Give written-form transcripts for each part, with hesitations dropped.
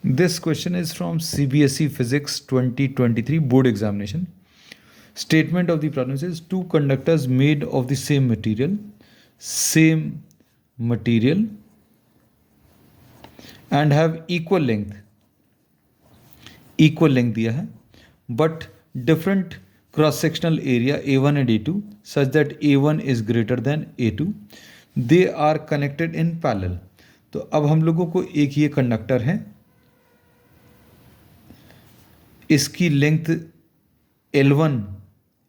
This question is from CBSE Physics 2023 board examination. Statement of the problem says two conductors made of the same material and have equal length दिया है, but different cross sectional area A1 and A2 such that A1 is greater than A2. They are connected in parallel. तो अब हम लोगों को एक ये conductor है, इसकी length L1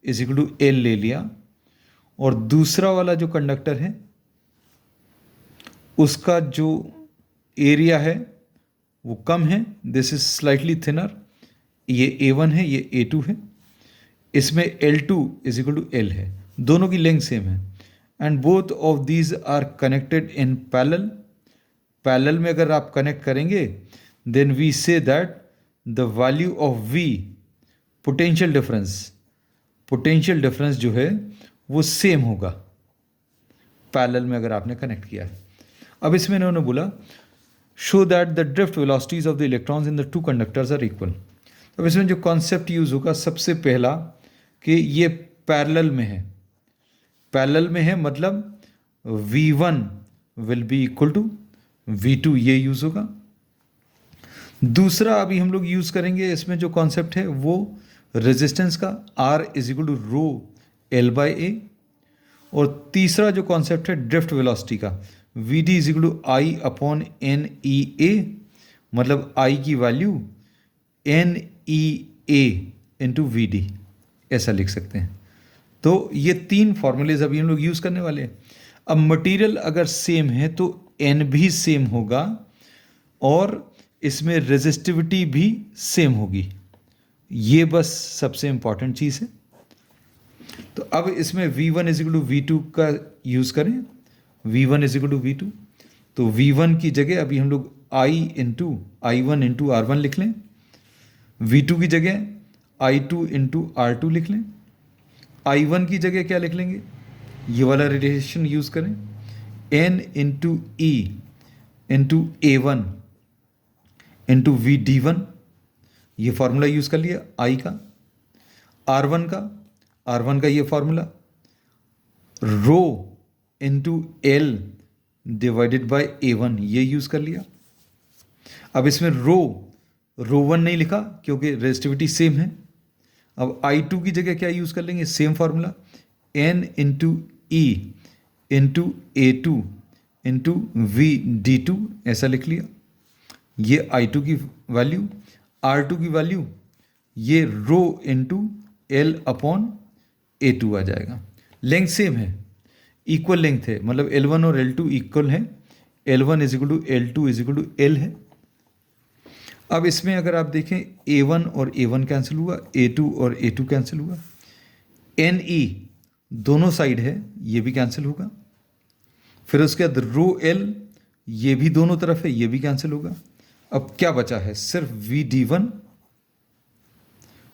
is equal to L ले लिया, और दूसरा वाला जो कंडक्टर है उसका जो एरिया है वो कम है, दिस इज स्लाइटली थिनर, ये A1 है, ये A2 है, इसमें L2 is equal to L है, दोनों की लेंथ सेम है, and both of these are connected in parallel में अगर आप कनेक्ट करेंगे then we say that the value of V potential difference जो है वो सेम होगा पैरेलल में अगर आपने कनेक्ट किया है। अब इसमें इन्होंने बोला show that the drift velocities of the electrons in the two conductors are equal. अब इसमें जो कॉन्सेप्ट यूज होगा सबसे पहला कि ये पैरेलल में है मतलब V1 will be equal to V2, ये यूज होगा। दूसरा अभी हम लोग यूज करेंगे इसमें जो कॉन्सेप्ट है वो रेजिस्टेंस का, R is equal to rho L by A, और तीसरा जो कॉन्सेप्ट है ड्रिफ्ट वेलोसिटी का, Vd is equal to I upon n e A, मतलब I की value n e A into v d, ऐसा लिख सकते हैं। तो ये तीन फॉर्मूलेज अभी हम लोग यूज करने वाले हैं। अब मटेरियल अगर सेम है तो N भी सेम होगा और इसमें रेजिस्टिविटी भी सेम होगी, ये बस सबसे इंपॉर्टेंट चीज़ है। तो अब इसमें V1 is equal to V2 का यूज़ करें, V1 is equal to V2, तो V1 की जगह अभी हम लोग I1 इंटू R1 लिख लें, V2 की जगह I2 इंटू R2 लिख लें, I1 की जगह क्या लिख लेंगे, ये वाला रिलेशन यूज़ करें, N into E into A1 into VD1, ये फार्मूला यूज़ कर लिया I का, R1 का ये formula rho into L divided by A1, ये यूज़ कर लिया। अब इसमें रो 1 नहीं लिखा क्योंकि रेजिस्टिविटी सेम है। अब I2 की जगह क्या यूज़ कर लेंगे, same formula N into E into A2 into VD2, ऐसा लिख लिया। ये I2 की वैल्यू, R2 की वैल्यू, ये rho into L upon A2 आ जाएगा। लेंथ सेम है, इक्वल लेंथ है, मतलब L1 और L2 इक्वल है, L1 is equal to L2 is equal to L है। अब इसमें अगर आप देखें A1 और A1 कैंसिल हुआ, A2 और A2 कैंसिल हुआ, NE दोनों साइड है, ये भी कैंसिल होगा। फिर उसके बाद रो L, ये भी दोनों तरफ है, ये भी कैंसिल होगा। अब क्या बचा है, सिर्फ VD1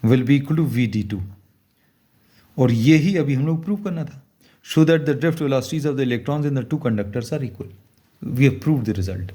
will be equal to VD2, और ये ही अभी हम लोग प्रूव करना था। Show that the drift velocities of the electrons in the two conductors are equal. We have proved the result.